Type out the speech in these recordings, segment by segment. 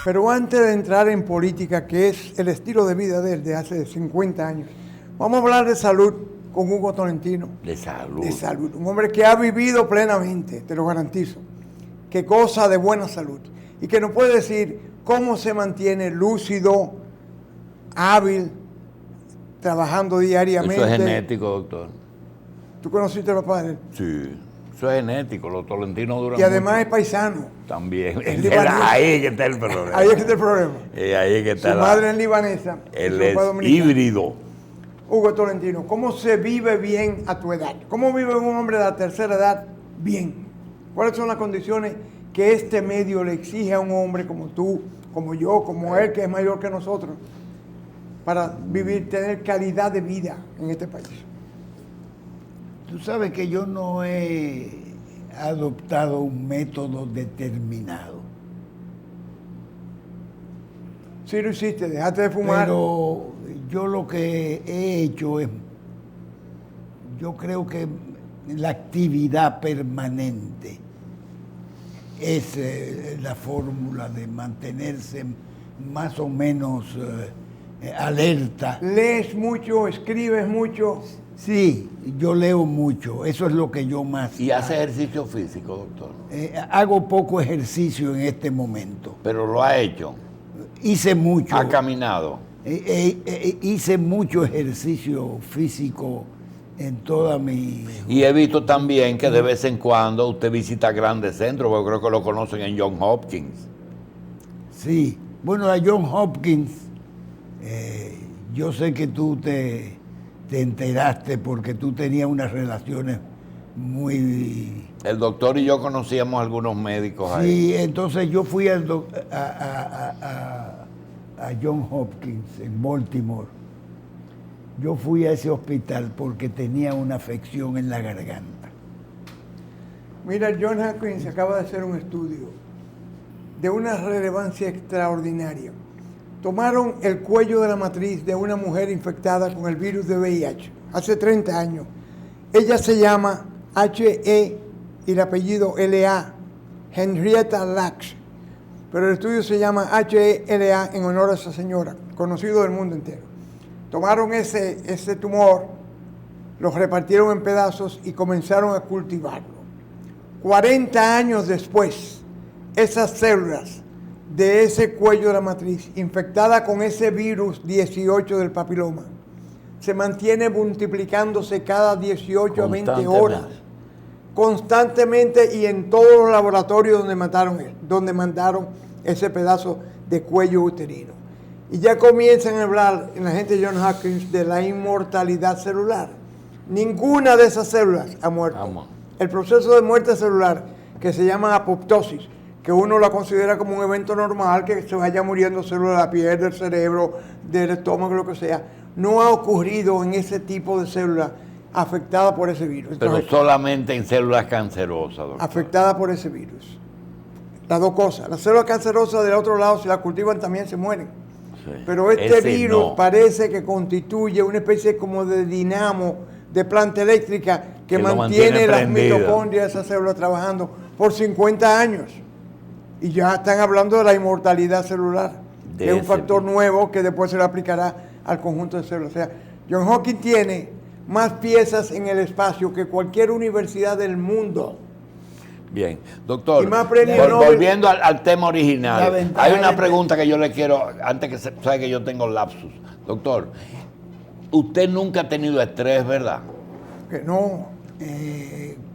Pero antes de entrar en política, que es el estilo de vida de él de hace 50 años, vamos a hablar de salud con Hugo Tolentino. De salud. De salud. Un hombre que ha vivido plenamente, te lo garantizo, que goza de buena salud y que nos puede decir cómo se mantiene lúcido, hábil, trabajando diariamente. Eso es genético, doctor. ¿Tú conociste al papá de él? Sí, eso es genético. Los tolentinos duran Y además mucho. es paisano. También. Es libanés. Ahí es que está el problema. Ahí es que está el problema. Ahí es que está Su madre es libanesa. Él su es papá dominicano. híbrido. Hugo Tolentino, ¿cómo se vive bien a tu edad? ¿Cómo vive un hombre de la tercera edad bien? ¿Cuáles son las condiciones que este medio le exige a un hombre como tú, como yo, como él, que es mayor que nosotros, para vivir, tener calidad de vida en este país? Tú sabes que yo no he adoptado un método determinado. Sí lo hiciste, dejaste de fumar. Pero yo lo que he hecho es, yo creo que la actividad permanente es la fórmula de mantenerse más o menos alerta. ¿Lees mucho, escribes mucho? Sí, yo leo mucho, eso es lo que yo más Y hace ejercicio físico, doctor. hago poco ejercicio en este momento. Pero lo ha hecho. Hice mucho. Ha caminado. Hice mucho ejercicio físico en toda mi... Y he visto también que de vez en cuando usted visita grandes centros, porque creo que lo conocen en Johns Hopkins. Sí, bueno, a Johns Hopkins, yo sé que tú te enteraste porque tú tenías unas relaciones muy... El doctor y yo conocíamos algunos médicos ahí. Sí, entonces yo fui a Johns Hopkins en Baltimore. Yo fui a ese hospital porque tenía una afección en la garganta. Mira, John Hopkins acaba de hacer un estudio de una relevancia extraordinaria. Tomaron el cuello de la matriz de una mujer infectada con el virus de VIH hace 30 años. Ella se llama H.E. y el apellido L.A., Henrietta Lacks. Pero el estudio se llama H.E.L.A. en honor a esa señora, conocido del mundo entero. Tomaron ese tumor, lo repartieron en pedazos y comenzaron a cultivarlo. 40 años después, esas células de ese cuello de la matriz, infectada con ese virus 18 del papiloma, se mantiene multiplicándose cada 18 a 20 horas, constantemente, y en todos los laboratorios donde mandaron ese pedazo de cuello uterino. Y ya comienzan a hablar en la gente de Johns Hopkins de la inmortalidad celular. Ninguna de esas células ha muerto. Vamos. El proceso de muerte celular, que se llama apoptosis, que uno la considera como un evento normal, que se vaya muriendo células de la piel, del cerebro, del estómago, lo que sea, no ha ocurrido en ese tipo de células afectada por ese virus. Pero Entonces, solamente en células cancerosas, doctor. afectada por ese virus. Las dos cosas. Las células cancerosas del otro lado, si las cultivan, también se mueren. Sí. Pero este Ese virus no. parece que constituye una especie como de dinamo, de planta eléctrica que lo mantiene mantiene las prendida. mitocondrias de esas células trabajando por 50 años. Y ya están hablando de la inmortalidad celular, De que es un ese factor virus. nuevo que después se le aplicará al conjunto de células. O sea, Johns Hopkins tiene más piezas en el espacio que cualquier universidad del mundo. Bien, doctor, Y más premio Nobel. volviendo al tema La original, ventaja hay una es- pregunta que yo le quiero, antes que sabe que yo tengo lapsus. Doctor, usted nunca ha tenido estrés, ¿verdad? Que no.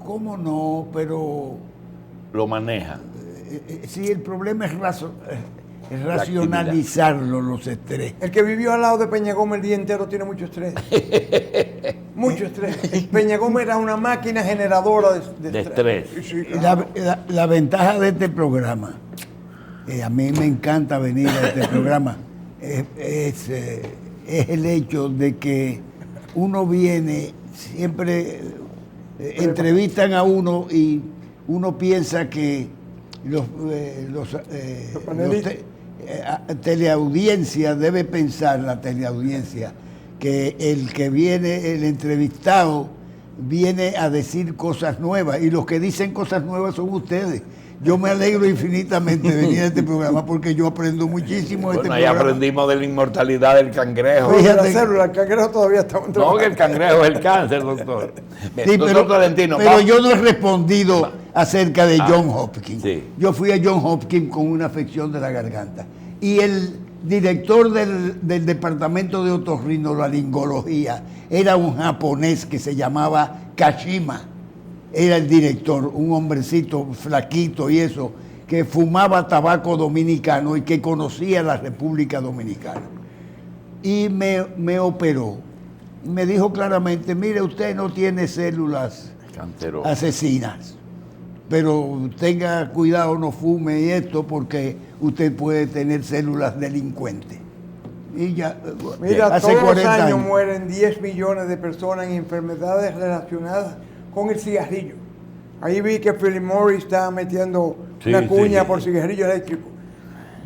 ¿Cómo no? Pero Lo maneja. sí, el problema es racionalizarlo, los estrés. El que vivió al lado de Peña Gómez el día entero tiene mucho estrés. Mucho estrés. Peña Gómez era una máquina generadora de estrés. Sí, claro. La ventaja de este programa, a mí me encanta venir a este programa, es el hecho de que uno viene, siempre entrevistan a uno y uno piensa que teleaudiencia debe pensar, la teleaudiencia, que el que viene, el entrevistado, viene a decir cosas nuevas, y los que dicen cosas nuevas son ustedes. Yo me alegro infinitamente de venir a este programa porque yo aprendo muchísimo de este Bueno, ahí programa. aprendimos de la inmortalidad del cangrejo. Fíjate, la Fíjate. célula, el cangrejo todavía está No, que el cangrejo es el cáncer, doctor. Bien, Sí, doctor Tolentino, pero vamos. yo no he respondido acerca de John Hopkins. sí. Yo fui a John Hopkins con una afección de la garganta. Y el director del departamento de otorrinolaringología era un japonés que se llamaba Kashima. Era el director, un hombrecito flaquito y eso, que fumaba tabaco dominicano y que conocía la República Dominicana. Y me operó. Me dijo claramente, mire, usted no tiene células Canceroso. asesinas, pero tenga cuidado, no fume y esto porque usted puede tener células delincuentes. Y ya, Mira, hace todos los 40 años años. mueren 10 millones de personas en enfermedades relacionadas con el cigarrillo. Ahí vi que Philip Morris está metiendo Sí, una cuña sí. por cigarrillo eléctrico.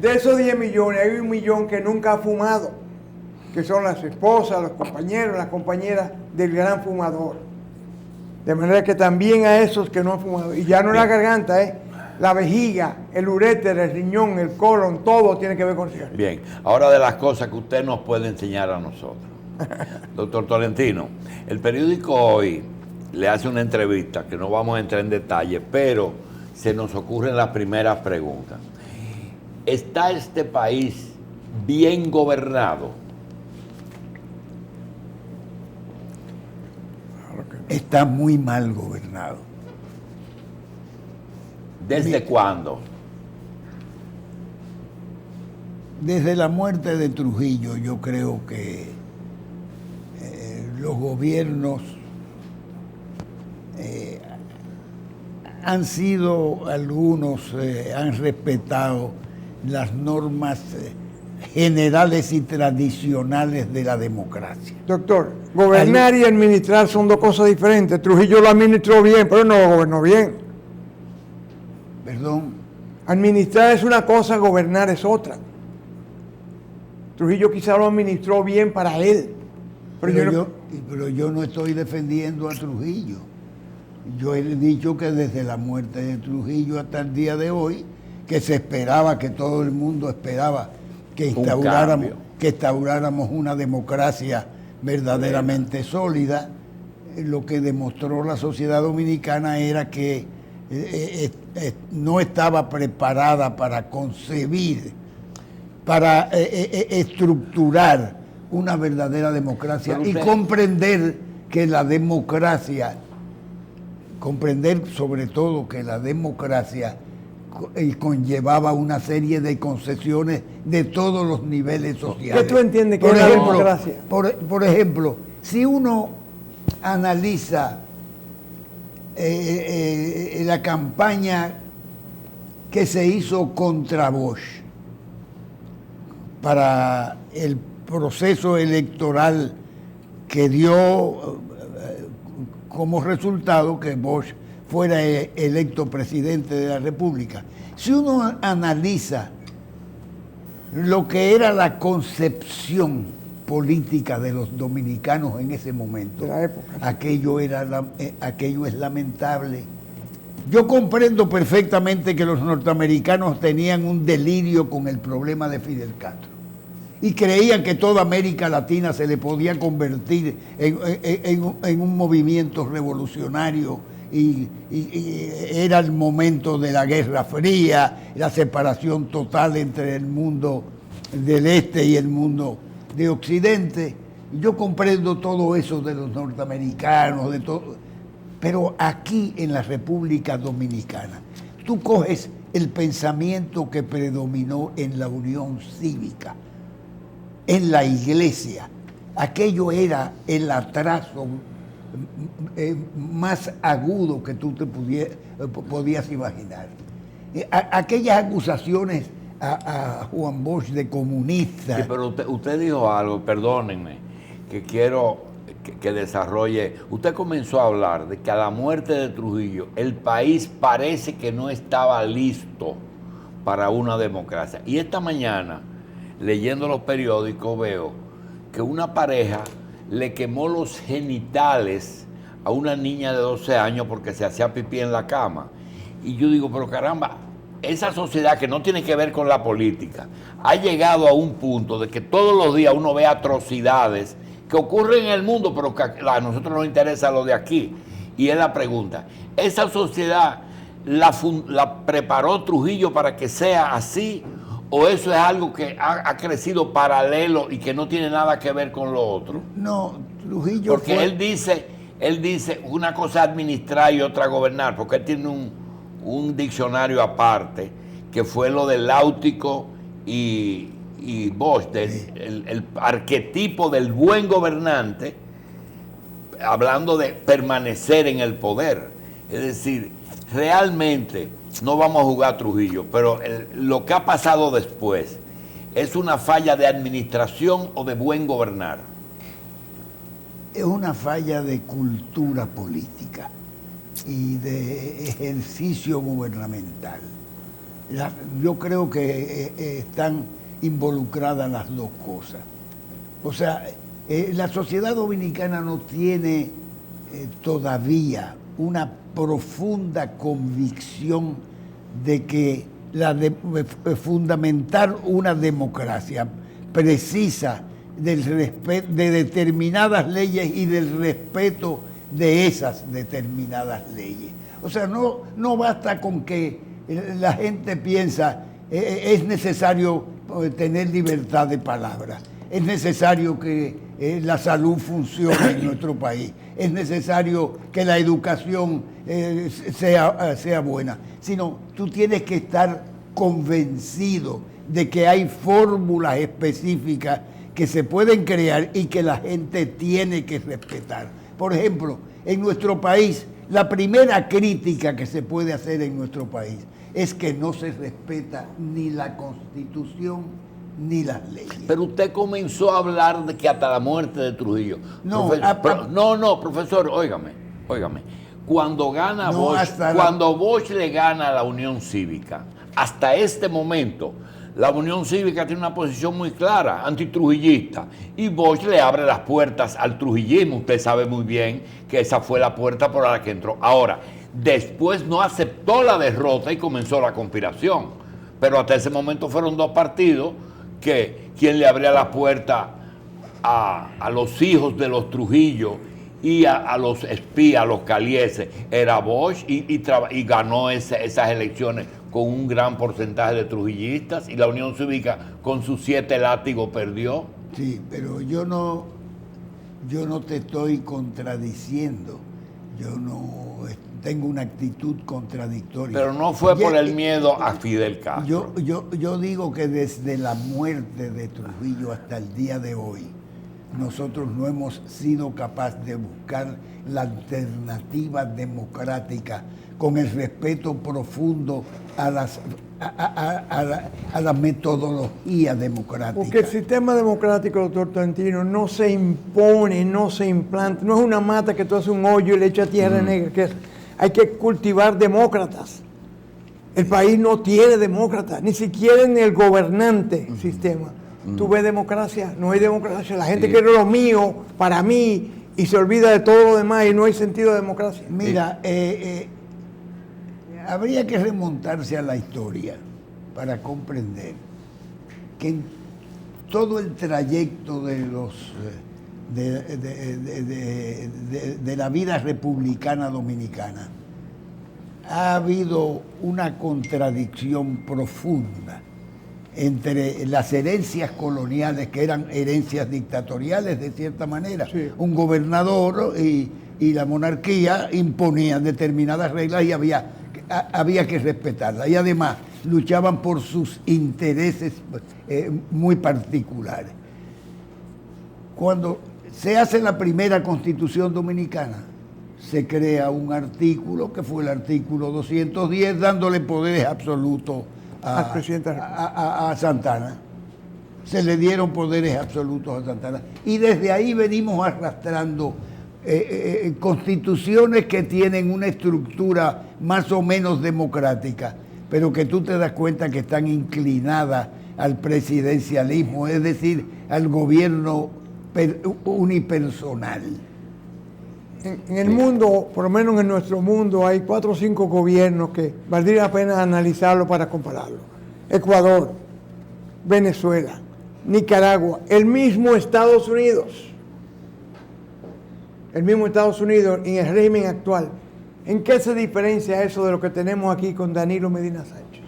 De esos 10 millones, hay 1 millón que nunca ha fumado, que son las esposas, los compañeros, las compañeras del gran fumador. De manera que también a esos que no han fumado, y ya no la garganta, la vejiga, el uréter, el riñón, el colon, todo tiene que ver con cigarrillo. Bien, ahora de las cosas que usted nos puede enseñar a nosotros. Doctor Tolentino, el periódico Hoy le hace una entrevista, que no vamos a entrar en detalle, pero se nos ocurren las primeras preguntas. ¿Está este país bien gobernado? Está muy mal gobernado. ¿Desde cuándo? Desde la muerte de Trujillo, yo creo que los gobiernos han sido, algunos han respetado las normas generales y tradicionales de la democracia. Doctor, gobernar y administrar son dos cosas diferentes. Trujillo lo administró bien, pero no lo gobernó bien. Perdón. Administrar es una cosa, gobernar es otra. Trujillo quizá lo administró bien para él. Pero yo no estoy defendiendo a Trujillo. Yo he dicho que desde la muerte de Trujillo hasta el día de hoy, que se esperaba, que todo el mundo esperaba que instauráramos una democracia verdaderamente sólida. Lo que demostró la sociedad dominicana era que no estaba preparada para concebir, para estructurar una verdadera democracia y comprender que la democracia, comprender sobre todo que la democracia conllevaba una serie de concesiones de todos los niveles sociales. ¿Qué tú entiendes que es la democracia? Por ejemplo, si uno analiza la campaña que se hizo contra Bosch para el proceso electoral que dio como resultado que Bosch fuera electo presidente de la República. Si uno analiza lo que era la concepción política de los dominicanos en ese momento, de la época, aquello es lamentable. Yo comprendo perfectamente que los norteamericanos tenían un delirio con el problema de Fidel Castro y creían que toda América Latina se le podía convertir en un movimiento revolucionario y era el momento de la Guerra Fría, la separación total entre el mundo del este y el mundo de Occidente. Yo comprendo todo eso de los norteamericanos, de todo, pero aquí en la República Dominicana, tú coges el pensamiento que predominó en la Unión Cívica, en la iglesia. Aquello era el atraso más agudo que tú te podías imaginar. Aquellas acusaciones a Juan Bosch de comunista. Sí, pero usted dijo algo, perdónenme, que quiero que desarrolle. Usted comenzó a hablar de que a la muerte de Trujillo el país parece que no estaba listo para una democracia. Y esta mañana, leyendo los periódicos, veo que una pareja le quemó los genitales a una niña de 12 años porque se hacía pipí en la cama. Y yo digo, pero caramba, esa sociedad que no tiene que ver con la política ha llegado a un punto de que todos los días uno ve atrocidades que ocurren en el mundo, pero que a nosotros nos interesa lo de aquí. Y es la pregunta, ¿esa sociedad la preparó Trujillo para que sea así? ¿O eso es algo que ha crecido paralelo y que no tiene nada que ver con lo otro? No, Trujillo porque él dice una cosa administrar y otra gobernar, porque él tiene un diccionario aparte, que fue lo del Láutico y Bosch, el arquetipo del buen gobernante, hablando de permanecer en el poder. Es decir, realmente no vamos a jugar a Trujillo, pero lo que ha pasado después es una falla de administración o de buen gobernar. Es una falla de cultura política y de ejercicio gubernamental. Yo creo que están involucradas las dos cosas. O sea, la sociedad dominicana no tiene todavía una profunda convicción de que fundamentar una democracia precisa del respeto de determinadas leyes y del respeto de esas determinadas leyes. O sea, no basta con que la gente piensa es necesario tener libertad de palabra, es necesario que la salud funcione en nuestro país, es necesario que la educación sea buena, sino tú tienes que estar convencido de que hay fórmulas específicas que se pueden crear y que la gente tiene que respetar. Por ejemplo, en nuestro país, la primera crítica que se puede hacer en nuestro país es que no se respeta ni la Constitución ni las leyes. Pero usted comenzó a hablar de que hasta la muerte de Trujillo. No, profesor, óigame. Cuando gana Bosch, cuando Bosch le gana a la Unión Cívica, hasta este momento, la Unión Cívica tiene una posición muy clara, antitrujillista, y Bosch le abre las puertas al trujillismo. Usted sabe muy bien que esa fue la puerta por la que entró. Ahora, después no aceptó la derrota y comenzó la conspiración. Pero hasta ese momento fueron dos partidos que quien le abría la puerta a los hijos de los Trujillo y a los espías, a los calieses, era Bosch, y ganó esas elecciones con un gran porcentaje de trujillistas, y la Unión Cívica con sus 7 látigos perdió. Sí, pero yo no te estoy contradiciendo, yo no tengo una actitud contradictoria. Pero no fue por el miedo a Fidel Castro. Yo digo que desde la muerte de Trujillo hasta el día de hoy, nosotros no hemos sido capaces de buscar la alternativa democrática con el respeto profundo a la metodología democrática. Porque el sistema democrático, doctor Tolentino, no se impone, no se implanta, no es una mata que tú haces un hoyo y le echas tierra negra. Hay que cultivar demócratas. El país no tiene demócratas, ni siquiera en el gobernante sistema. Tú ves democracia, no hay democracia. La gente quiere lo mío, para mí, y se olvida de todo lo demás y no hay sentido de democracia. Mira, habría que remontarse a la historia para comprender que en todo el trayecto de la vida republicana dominicana ha habido una contradicción profunda entre las herencias coloniales, que eran herencias dictatoriales de cierta manera. Sí. Un gobernador y la monarquía imponían determinadas reglas y había que respetarlas. Y además luchaban por sus intereses muy particulares. Cuando se hace la primera Constitución Dominicana, se crea un artículo, que fue el artículo 210, dándole poderes absolutos al presidente a Santana. Se le dieron poderes absolutos a Santana. Y desde ahí venimos arrastrando constituciones que tienen una estructura más o menos democrática, pero que tú te das cuenta que están inclinadas al presidencialismo, es decir, al gobierno unipersonal. en el mundo, por lo menos en nuestro mundo, hay 4 o 5 gobiernos que valdría la pena analizarlo para compararlo. Ecuador, Venezuela, Nicaragua, el mismo Estados Unidos. El mismo Estados Unidos en el régimen actual. ¿En qué se diferencia eso de lo que tenemos aquí con Danilo Medina Sánchez?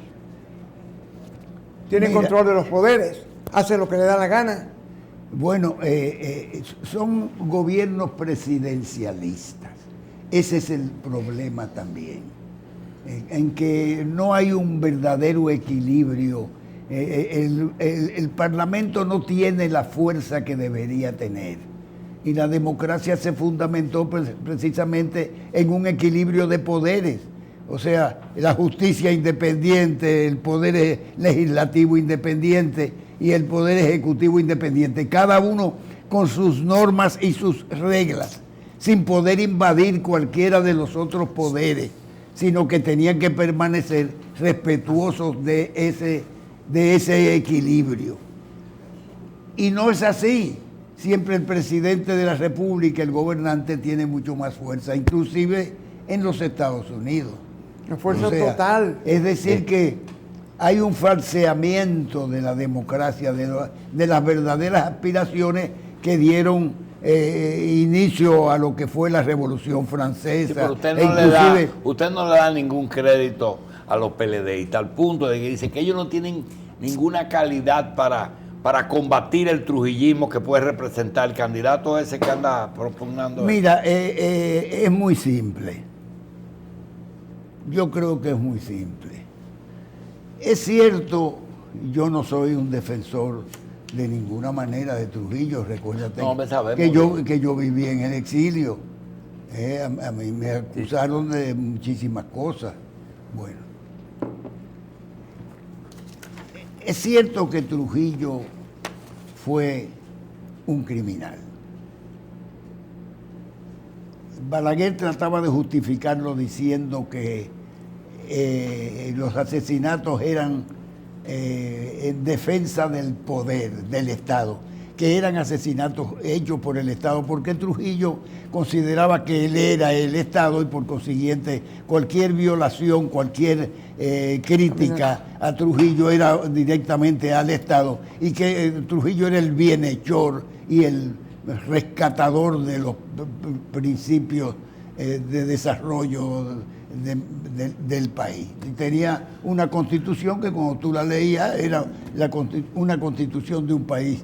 Tiene control de los poderes, hace lo que le da la gana. Bueno, son gobiernos presidencialistas. Ese es el problema también, en que no hay un verdadero equilibrio. El Parlamento no tiene la fuerza que debería tener. Y la democracia se fundamentó precisamente en un equilibrio de poderes. O sea, la justicia independiente, el poder legislativo independiente y el poder ejecutivo independiente, cada uno con sus normas y sus reglas, sin poder invadir cualquiera de los otros poderes, sino que tenían que permanecer respetuosos de ese equilibrio. Y no es así. Siempre el presidente de la República, el gobernante, tiene mucho más fuerza, inclusive en los Estados Unidos. La fuerza total. Es decir, que hay un falseamiento de la democracia, de las verdaderas aspiraciones que dieron inicio a lo que fue la Revolución Francesa. Sí, pero usted no le da ningún crédito a los PLDistas, al punto de que dice que ellos no tienen ninguna calidad para combatir el trujillismo que puede representar el candidato ese que anda propugnando. Mira, es muy simple. Yo creo que es muy simple. Es cierto, yo no soy un defensor de ninguna manera de Trujillo, recuérdate que yo viví en el exilio. A mí me acusaron de muchísimas cosas. Bueno, es cierto que Trujillo fue un criminal. Balaguer trataba de justificarlo diciendo que los asesinatos eran en defensa del poder, del Estado, que eran asesinatos hechos por el Estado, porque Trujillo consideraba que él era el Estado y por consiguiente cualquier violación, cualquier crítica a Trujillo era directamente al Estado y que Trujillo era el bienhechor y el rescatador de los principios de desarrollo del país. Y tenía una constitución que cuando tú la leías era una constitución de un país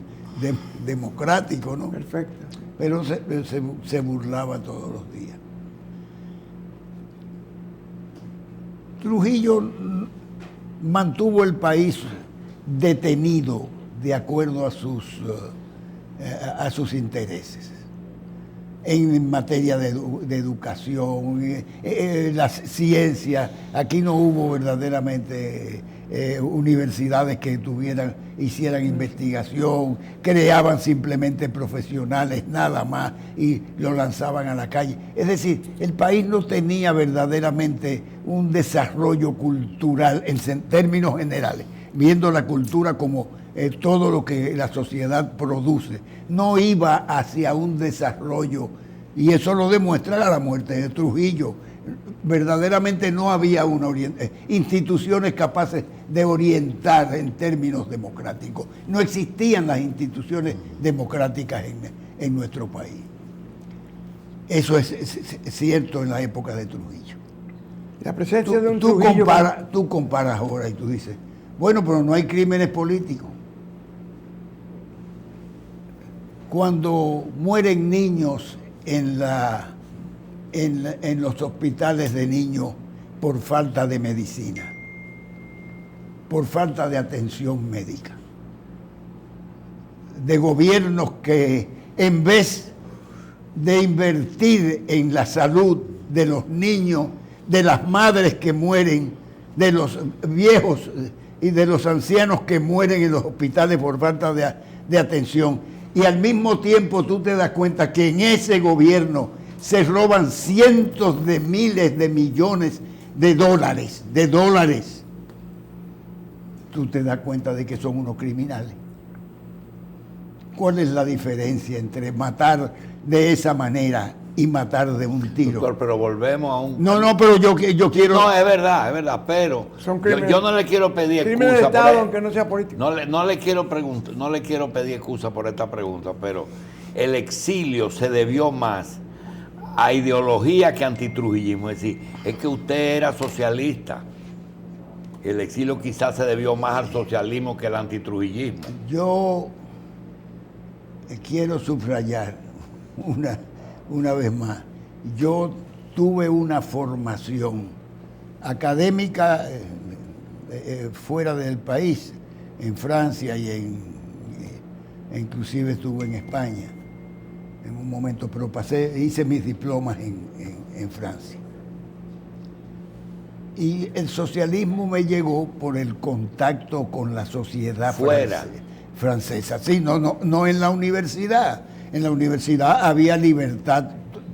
democrático, ¿no? Perfecto. Pero se burlaba todos los días. Trujillo mantuvo el país detenido de acuerdo a sus intereses en materia de educación, las ciencias. Aquí no hubo verdaderamente universidades que hicieran investigación, creaban simplemente profesionales nada más y lo lanzaban a la calle. Es decir, el país no tenía verdaderamente un desarrollo cultural en términos generales, viendo la cultura como todo lo que la sociedad produce. No iba hacia un desarrollo, y eso lo demuestra la muerte de Trujillo. Verdaderamente no había instituciones capaces de orientar en términos democráticos. No existían las instituciones democráticas en nuestro país. Eso es cierto en la época de Trujillo. La presencia de un Trujillo... Tú comparas ahora y tú dices, bueno, pero no hay crímenes políticos. Cuando mueren niños en los hospitales de niños por falta de medicina, por falta de atención médica, de gobiernos que en vez de invertir en la salud de los niños, de las madres que mueren, de los viejos y de los ancianos que mueren en los hospitales por falta de atención, y al mismo tiempo tú te das cuenta que en ese gobierno se roban cientos de miles de millones de dólares, tú te das cuenta de que son unos criminales. ¿Cuál es la diferencia entre matar de esa manera y matar de un tiro. Doctor, pero volvemos a un... No, pero yo quiero... No, es verdad, pero Son yo no le quiero pedir crímenes excusa de Estado, aunque no sea político. no le quiero pedir excusa por esta pregunta, pero el exilio se debió más a ideología que antitrujillismo. Es decir, es que usted era socialista. El exilio quizás se debió más al socialismo que al antitrujillismo. Yo quiero subrayar una vez más. Yo tuve una formación académica fuera del país, en Francia y inclusive estuve en España en un momento, pero hice mis diplomas en Francia. Y el socialismo me llegó por el contacto con la sociedad francesa. Sí, no en la universidad. En la universidad había libertad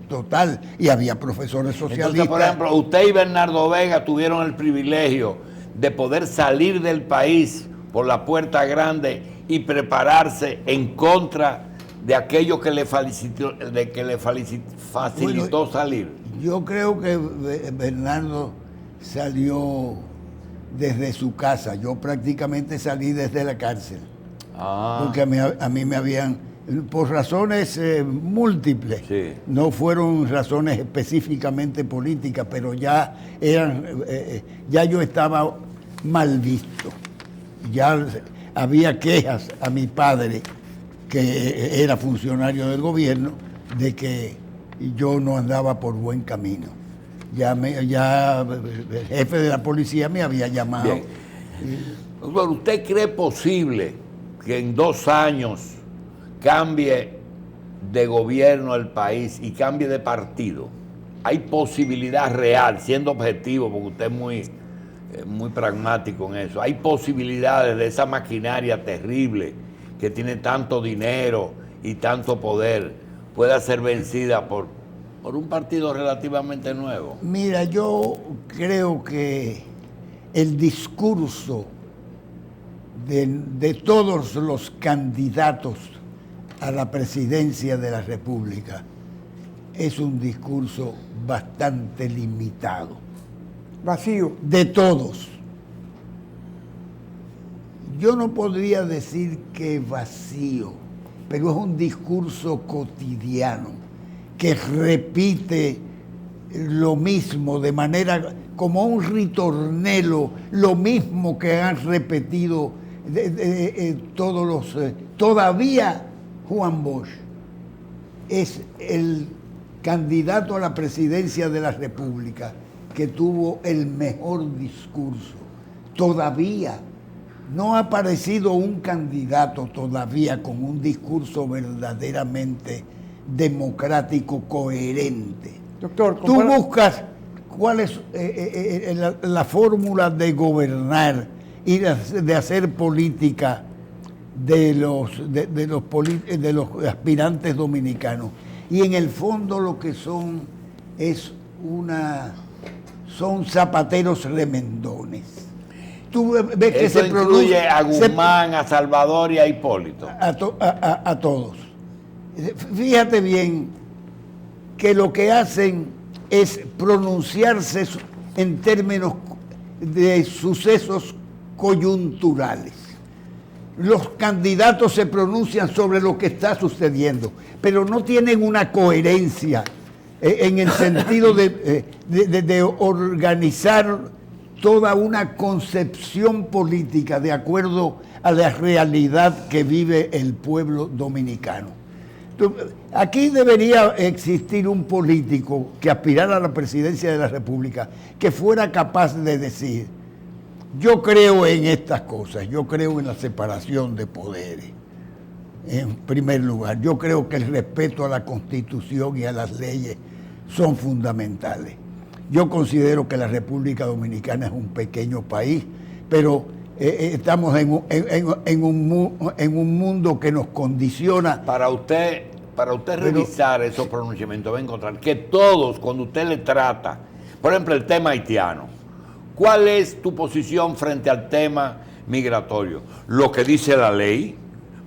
total y había profesores socialistas. Entonces, por ejemplo, usted y Bernardo Vega tuvieron el privilegio de poder salir del país por la puerta grande y prepararse en contra de aquello que le facilitó salir. Yo creo que Bernardo salió desde su casa. Yo prácticamente salí desde la cárcel. Porque a mí me habían, por razones múltiples, sí. No fueron razones específicamente políticas, pero ya yo estaba mal visto. Ya había quejas a mi padre, que era funcionario del gobierno, de que yo no andaba por buen camino. Ya el jefe de la policía me había llamado. Bien. Bueno, ¿usted cree posible que en 2 años cambie de gobierno el país y cambie de partido? ¿Hay posibilidad real, siendo objetivo, porque usted es muy pragmático en eso? ¿Hay posibilidades de esa maquinaria terrible que tiene tanto dinero y tanto poder pueda ser vencida por un partido relativamente nuevo? Mira, yo creo que el discurso de todos los candidatos a la presidencia de la República es un discurso bastante limitado. Vacío. De todos. Yo no podría decir que vacío, pero es un discurso cotidiano que repite lo mismo de manera como un ritornelo, lo mismo que han repetido todavía Juan Bosch es el candidato a la presidencia de la República que tuvo el mejor discurso. Todavía no ha aparecido un candidato todavía con un discurso verdaderamente democrático, coherente. Doctor, tú buscas cuál es la fórmula de gobernar y de hacer política de los aspirantes dominicanos, y en el fondo lo que son son zapateros remendones. Tú ves que eso incluye a Guzmán, a Salvador y a Hipólito. A todos. Fíjate bien que lo que hacen es pronunciarse en términos de sucesos coyunturales. Los candidatos se pronuncian sobre lo que está sucediendo, pero no tienen una coherencia en el sentido de organizar toda una concepción política de acuerdo a la realidad que vive el pueblo dominicano. Aquí debería existir un político que aspirara a la presidencia de la República que fuera capaz de decir: yo creo en estas cosas, yo creo en la separación de poderes, en primer lugar. Yo creo que el respeto a la Constitución y a las leyes son fundamentales. Yo considero que la República Dominicana es un pequeño país, pero estamos en un mundo que nos condiciona. Para usted revisar esos pronunciamientos, va a encontrar que todos, cuando usted le trata, por ejemplo, el tema haitiano, ¿cuál es tu posición frente al tema migratorio? Lo que dice la ley,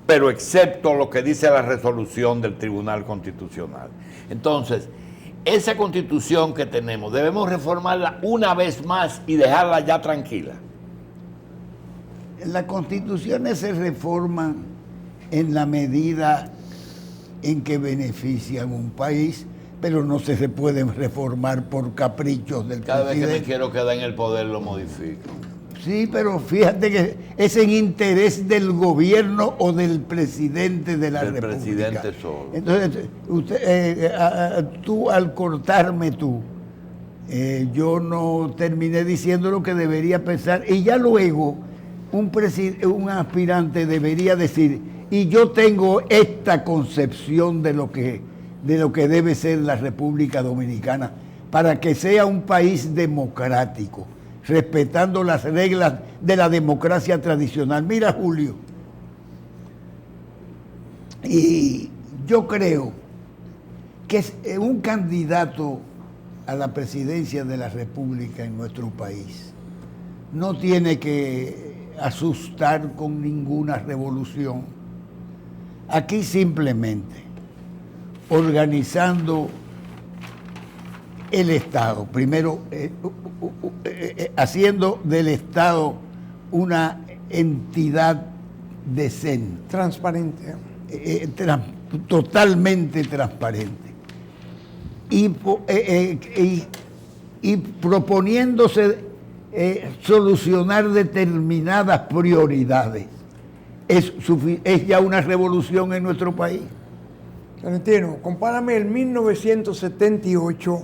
pero excepto lo que dice la resolución del Tribunal Constitucional. Entonces, esa constitución que tenemos, debemos reformarla una vez más y dejarla ya tranquila. Las constituciones se reforman en la medida en que benefician un país, pero no se pueden reformar por caprichos del Cada vez presidente. que me quiero quedar en el poder lo modifico. Sí, pero fíjate que es en interés del gobierno o del presidente de la Del República. presidente solo. Entonces, tú al cortarme yo no terminé diciendo lo que debería pensar y ya luego un aspirante debería decir, y yo tengo esta concepción de lo que debe ser la República Dominicana para que sea un país democrático, respetando las reglas de la democracia tradicional. Mira, Julio, y yo creo que un candidato a la presidencia de la República en nuestro país no tiene que asustar con ninguna revolución. Aquí simplemente organizando el Estado, primero haciendo del Estado una entidad decente, Transparente. totalmente transparente, y proponiéndose solucionar determinadas prioridades, es ya una revolución en nuestro país. Tolentino, compárame el 1978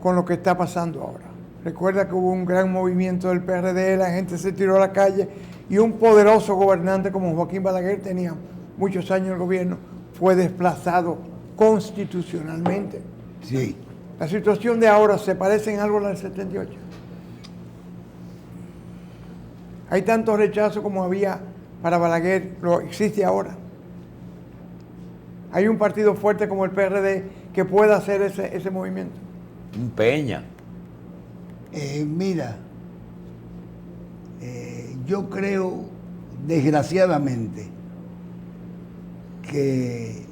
con lo que está pasando ahora. Recuerda que hubo un gran movimiento del PRD, la gente se tiró a la calle y un poderoso gobernante como Joaquín Balaguer, tenía muchos años en el gobierno, fue desplazado constitucionalmente. Sí. La situación de ahora se parece en algo a la del 78. Hay tanto rechazo como había para Balaguer, lo existe ahora. Hay un partido fuerte como el PRD que pueda hacer ese movimiento. Un Peña. Mira, yo creo, desgraciadamente, que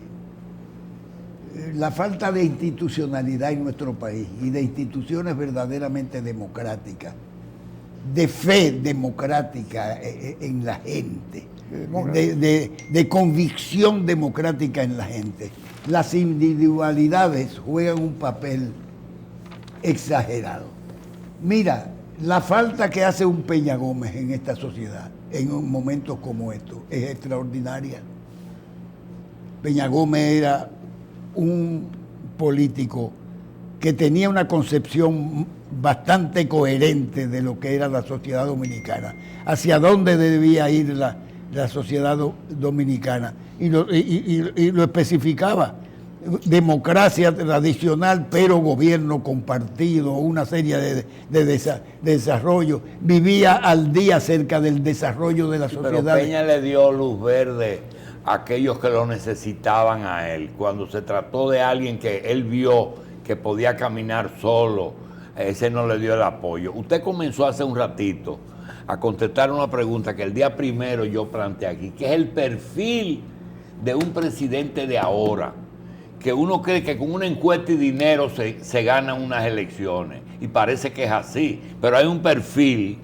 la falta de institucionalidad en nuestro país y de instituciones verdaderamente democráticas, de fe democrática en la gente, de convicción democrática en la gente, las individualidades juegan un papel exagerado. Mira, la falta que hace un Peña Gómez en esta sociedad, en momentos como estos, es extraordinaria. Peña Gómez era un político que tenía una concepción bastante coherente de lo que era la sociedad dominicana, hacia dónde debía ir la sociedad dominicana, y lo especificaba: democracia tradicional, pero gobierno compartido, una serie de desarrollo. Vivía al día cerca del desarrollo de la sociedad. Pero Peña le dio luz verde a aquellos que lo necesitaban a él. Cuando se trató de alguien que él vio que podía caminar solo, ese no le dio el apoyo. Usted comenzó hace un ratito a contestar una pregunta que el día primero yo planteé aquí, que es el perfil de un presidente de ahora, que uno cree que con una encuesta y dinero se ganan unas elecciones, y parece que es así, pero hay un perfil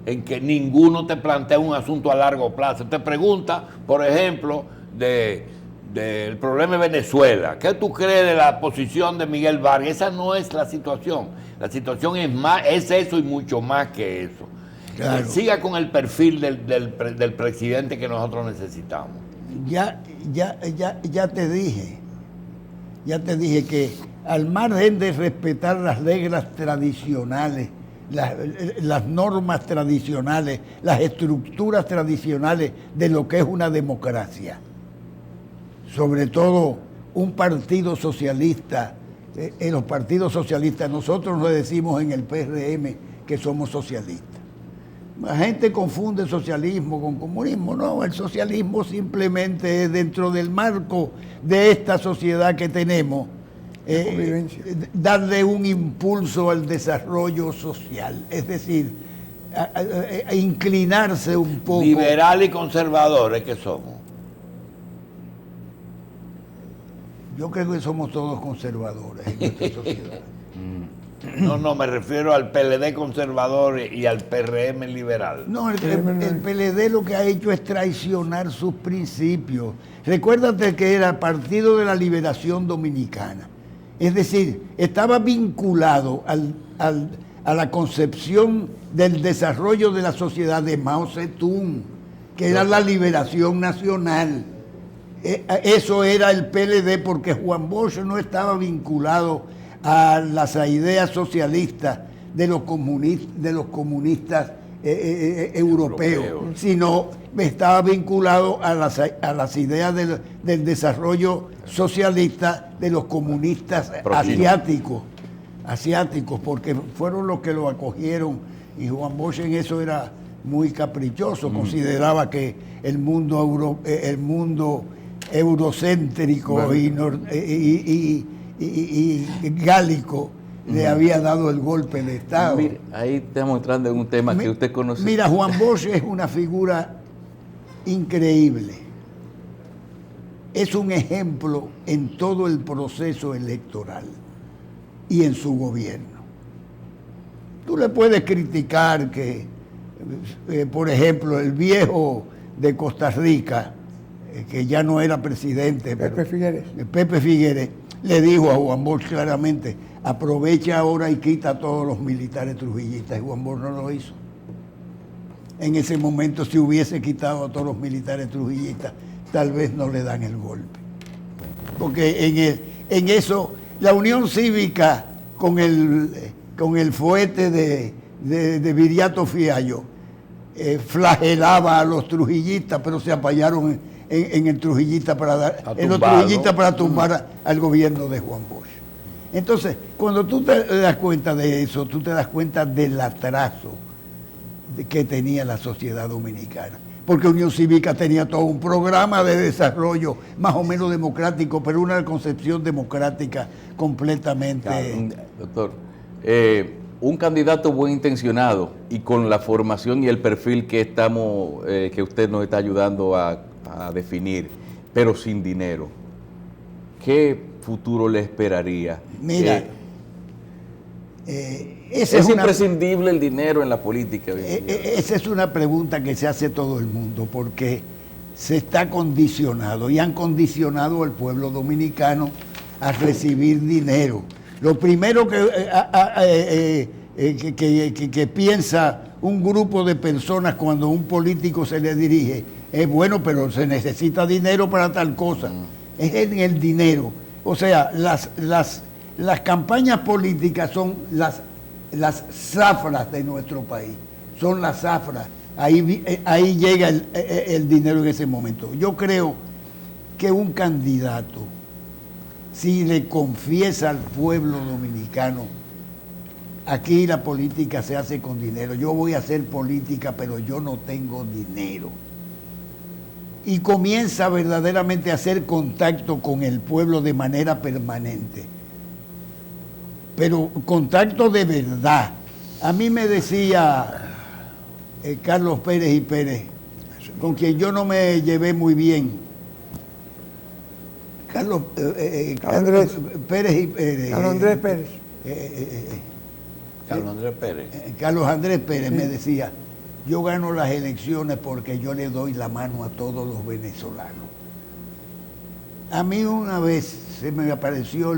en que ninguno te plantea un asunto a largo plazo. Te pregunta, por ejemplo, del problema de Venezuela. ¿Qué tú crees de la posición de Miguel Vargas? Esa no es la situación. La situación es eso y mucho más que eso. Claro. Siga con el perfil del presidente que nosotros necesitamos. Ya te dije que al margen de respetar las reglas tradicionales, las normas tradicionales, las estructuras tradicionales de lo que es una democracia, sobre todo un partido socialista, en los partidos socialistas, nosotros nos decimos en el PRM que somos socialistas. La gente confunde socialismo con comunismo. No, el socialismo simplemente es dentro del marco de esta sociedad que tenemos, darle un impulso al desarrollo social, es decir, a inclinarse un poco. Liberales y conservadores que somos. Yo creo que somos todos conservadores en nuestra sociedad. No, me refiero al PLD conservador y al PRM liberal. No, el PLD lo que ha hecho es traicionar sus principios. Recuérdate que era Partido de la Liberación Dominicana. Es decir, estaba vinculado a la concepción del desarrollo de la sociedad de Mao Zedong, que era la liberación nacional. Eso era el PLD, porque Juan Bosch no estaba vinculado a las ideas socialistas de los comunistas europeos, sino estaba vinculado a las ideas del desarrollo socialista de los comunistas asiáticos, porque fueron los que lo acogieron, y Juan Bosch en eso era muy caprichoso, consideraba que el mundo eurocéntrico y gálico le había dado el golpe de Estado. Mira, ahí estamos entrando en un tema que usted conoce. Mira, Juan Bosch es una figura increíble. Es un ejemplo en todo el proceso electoral y en su gobierno. Tú le puedes criticar que, por ejemplo, el viejo de Costa Rica, que ya no era presidente, Pepe Figueres, le dijo a Juan Bosch claramente: aprovecha ahora y quita a todos los militares trujillistas. Y Juan Bosch no lo hizo. En ese momento, si hubiese quitado a todos los militares trujillistas, tal vez no le dan el golpe. Porque en eso, la Unión Cívica con el fuete de Viriato Fiallo flagelaba a los trujillistas, pero se apoyaron en el trujillista para tumbar al gobierno de Juan Bosch. Entonces, cuando tú te das cuenta de eso, tú te das cuenta del atraso que tenía la sociedad dominicana. Porque Unión Cívica tenía todo un programa de desarrollo más o menos democrático, pero una concepción democrática completamente... Claro, doctor, un candidato buen intencionado y con la formación y el perfil que que usted nos está ayudando a definir, pero sin dinero, ¿qué futuro le esperaría? Mira, es imprescindible el dinero en la política. Esa es una pregunta que se hace todo el mundo, porque se está condicionado y han condicionado al pueblo dominicano a recibir dinero. Lo primero que piensa un grupo de personas cuando un político se le dirige es: bueno, pero se necesita dinero para tal cosa. Es en el dinero. O sea, las campañas políticas son las zafras de nuestro país. Son las zafras. Ahí llega el dinero en ese momento. Yo creo que un candidato, si le confiesa al pueblo dominicano: aquí la política se hace con dinero, yo voy a hacer política, pero yo no tengo dinero, y comienza verdaderamente a hacer contacto con el pueblo de manera permanente, pero contacto de verdad. A mí me decía Carlos Pérez y Pérez, con quien yo no me llevé muy bien, Carlos Andrés Pérez y Pérez. Carlos Andrés Pérez. Carlos Andrés Pérez. Carlos Andrés Pérez me decía: yo gano las elecciones porque yo le doy la mano a todos los venezolanos. A mí una vez se me apareció,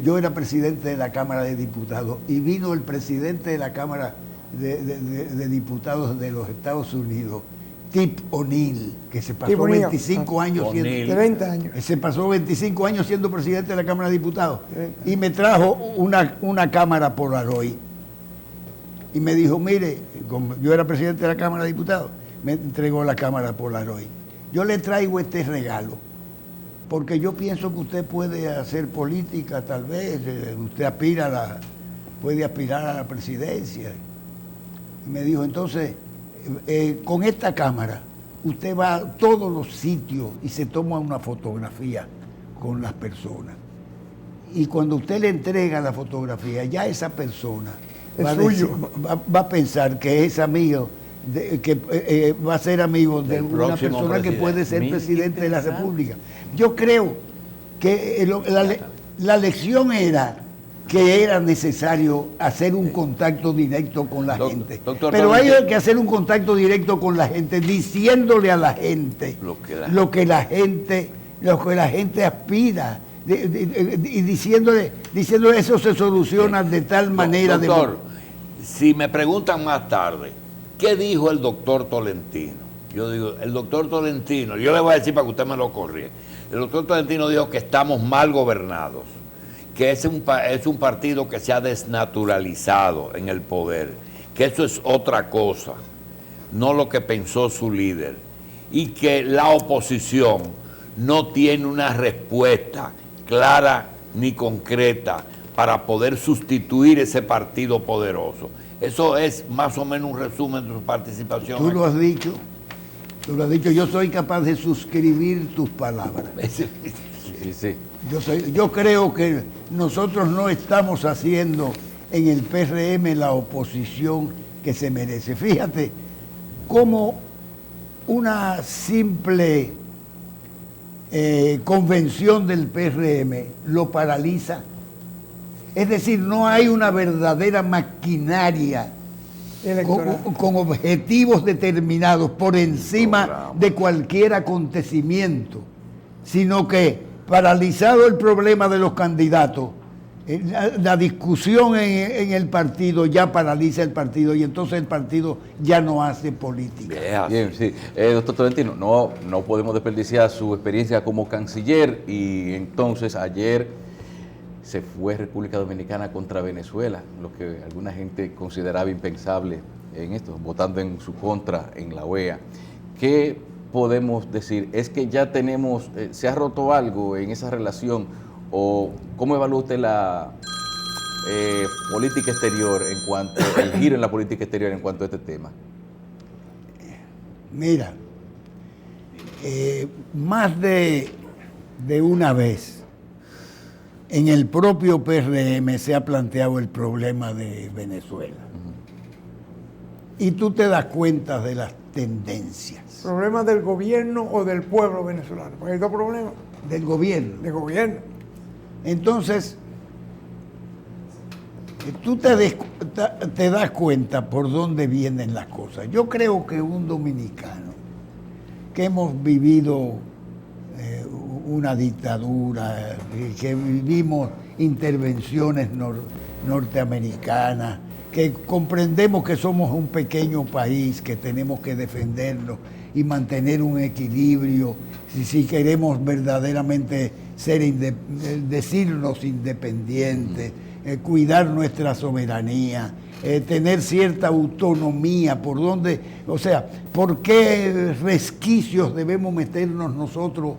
yo era presidente de la Cámara de Diputados, y vino el presidente de la Cámara de Diputados de los Estados Unidos, Tip O'Neill, que se pasó 25 años siendo... 30 años. Se pasó 25 años siendo presidente de la Cámara de Diputados. Y me trajo una cámara Polaroid. Y me dijo: mire, como yo era presidente de la Cámara de Diputados, me entregó la cámara Polaroid. Yo le traigo este regalo, porque yo pienso que usted puede hacer política, tal vez, usted puede aspirar a la presidencia. Y me dijo: entonces, con esta cámara, usted va a todos los sitios y se toma una fotografía con las personas. Y cuando usted le entrega la fotografía, ya esa persona va a pensar que es amigo, que va a ser amigo de una persona que puede ser presidente de la República. Yo creo que la lección era que era necesario hacer un contacto directo con la gente. Pero hay que hacer un contacto directo con la gente, diciéndole a la gente lo que la gente aspira, y diciéndole eso se soluciona de tal manera. Doctor, si me preguntan más tarde, ¿qué dijo el doctor Tolentino? Yo digo, el doctor Tolentino, yo le voy a decir para que usted me lo corrija. El doctor Tolentino dijo que estamos mal gobernados, que es un partido que se ha desnaturalizado en el poder, que eso es otra cosa, no lo que pensó su líder, y que la oposición no tiene una respuesta clara ni concreta para poder sustituir ese partido poderoso. Eso es más o menos un resumen de su participación. Tú lo has dicho, yo soy capaz de suscribir tus palabras. Sí. Yo creo que nosotros no estamos haciendo en el PRM la oposición que se merece. Fíjate cómo una simple convención del PRM lo paraliza. Es decir, no hay una verdadera maquinaria con objetivos determinados por encima de cualquier acontecimiento, sino que paralizado el problema de los candidatos, la discusión en el partido ya paraliza el partido y entonces el partido ya no hace política. Bien, sí. Doctor Tolentino, no podemos desperdiciar su experiencia como canciller, y entonces ayer se fue República Dominicana contra Venezuela, lo que alguna gente consideraba impensable en esto, votando en su contra en la OEA. ¿Qué podemos decir? ¿Es que ya tenemos, se ha roto algo en esa relación, o cómo evalúa usted la política exterior en cuanto el giro en la política exterior en cuanto a este tema? Mira, más de una vez en el propio PRM se ha planteado el problema de Venezuela. Y tú te das cuenta de las tendencias. ¿Problema del gobierno o del pueblo venezolano? Porque hay dos problemas. Del gobierno. Del gobierno. Entonces, tú te das cuenta por dónde vienen las cosas. Yo creo que un dominicano que hemos vivido una dictadura, que vivimos intervenciones norteamericanas, que comprendemos que somos un pequeño país, que tenemos que defenderlo y mantener un equilibrio, si queremos verdaderamente decirnos independientes, cuidar nuestra soberanía, tener cierta autonomía, ¿por qué resquicios debemos meternos nosotros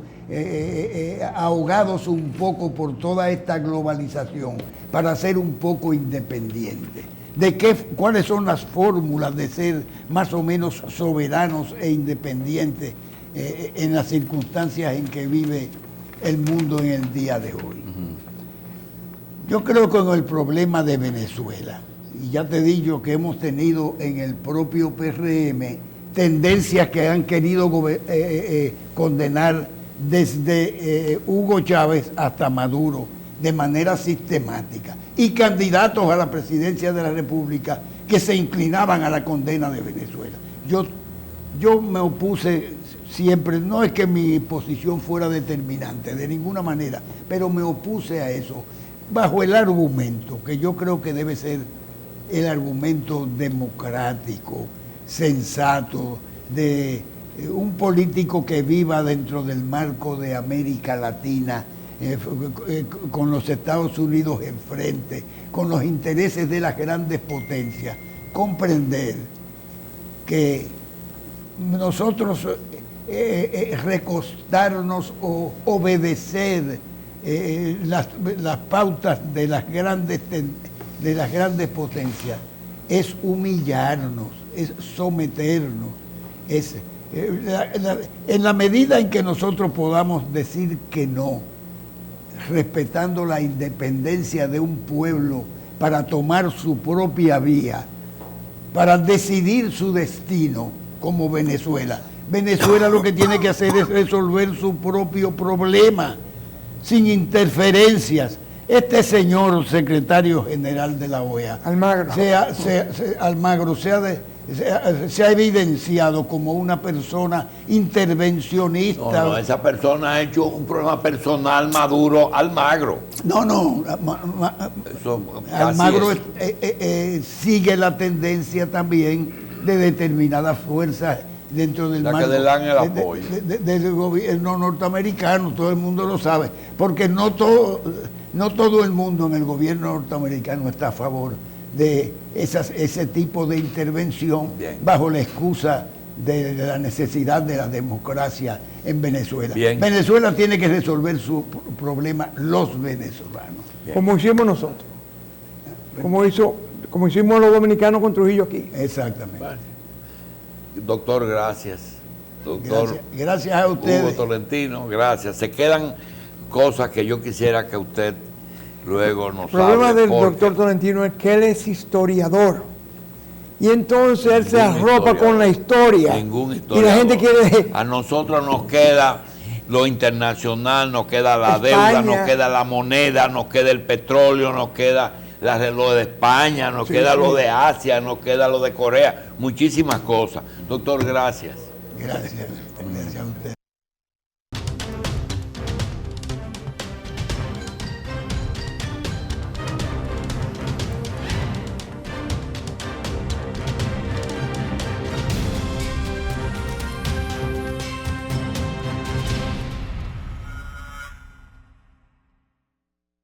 ahogados un poco por toda esta globalización para ser un poco independientes? ¿Cuáles son las fórmulas de ser más o menos soberanos e independientes en las circunstancias en que vive el mundo en el día de hoy? Yo creo que con el problema de Venezuela, y ya te digo que hemos tenido en el propio PRM tendencias que han querido condenar desde Hugo Chávez hasta Maduro de manera sistemática, y candidatos a la presidencia de la República que se inclinaban a la condena de Venezuela. Yo me opuse siempre, no es que mi posición fuera determinante de ninguna manera, pero me opuse a eso bajo el argumento que yo creo que debe ser el argumento democrático, sensato, de un político que viva dentro del marco de América Latina, con los Estados Unidos enfrente, con los intereses de las grandes potencias, comprender que nosotros recostarnos o obedecer las pautas de las grandes potencias es humillarnos, es someternos, en la medida en que nosotros podamos decir que no, respetando la independencia de un pueblo para tomar su propia vía, para decidir su destino, como Venezuela. Venezuela lo que tiene que hacer es resolver su propio problema. sin interferencias. Este señor secretario general de la OEA, Almagro. Almagro, se ha evidenciado como una persona intervencionista. No, esa persona ha hecho un programa personal Maduro Almagro. No, Eso casi Almagro es. sigue la tendencia también de determinadas fuerzas dentro del La que marco le dan el apoyo. del gobierno norteamericano, todo el mundo lo sabe, porque no todo el mundo en el gobierno norteamericano está a favor de ese tipo de intervención. Bien. Bajo la excusa de la necesidad de la democracia en Venezuela. Bien. Venezuela tiene que resolver su problema los venezolanos. Bien. Como hicimos nosotros. Como hicimos los dominicanos con Trujillo aquí. Exactamente. Bueno. Doctor, gracias. Doctor Gracias a Hugo ustedes. Tolentino, gracias. Se quedan cosas que yo quisiera que usted luego nos El problema hable, del porque doctor Tolentino es que él es historiador. Y entonces él se ningún arropa con la historia. Ningún Y historiador. la gente quiere... A nosotros nos queda lo internacional, nos queda la España. deuda, nos queda la moneda, nos queda el petróleo, nos queda lo de España, nos queda lo de Asia, nos queda lo de Corea, muchísimas cosas. Doctor, gracias. Gracias a ustedes.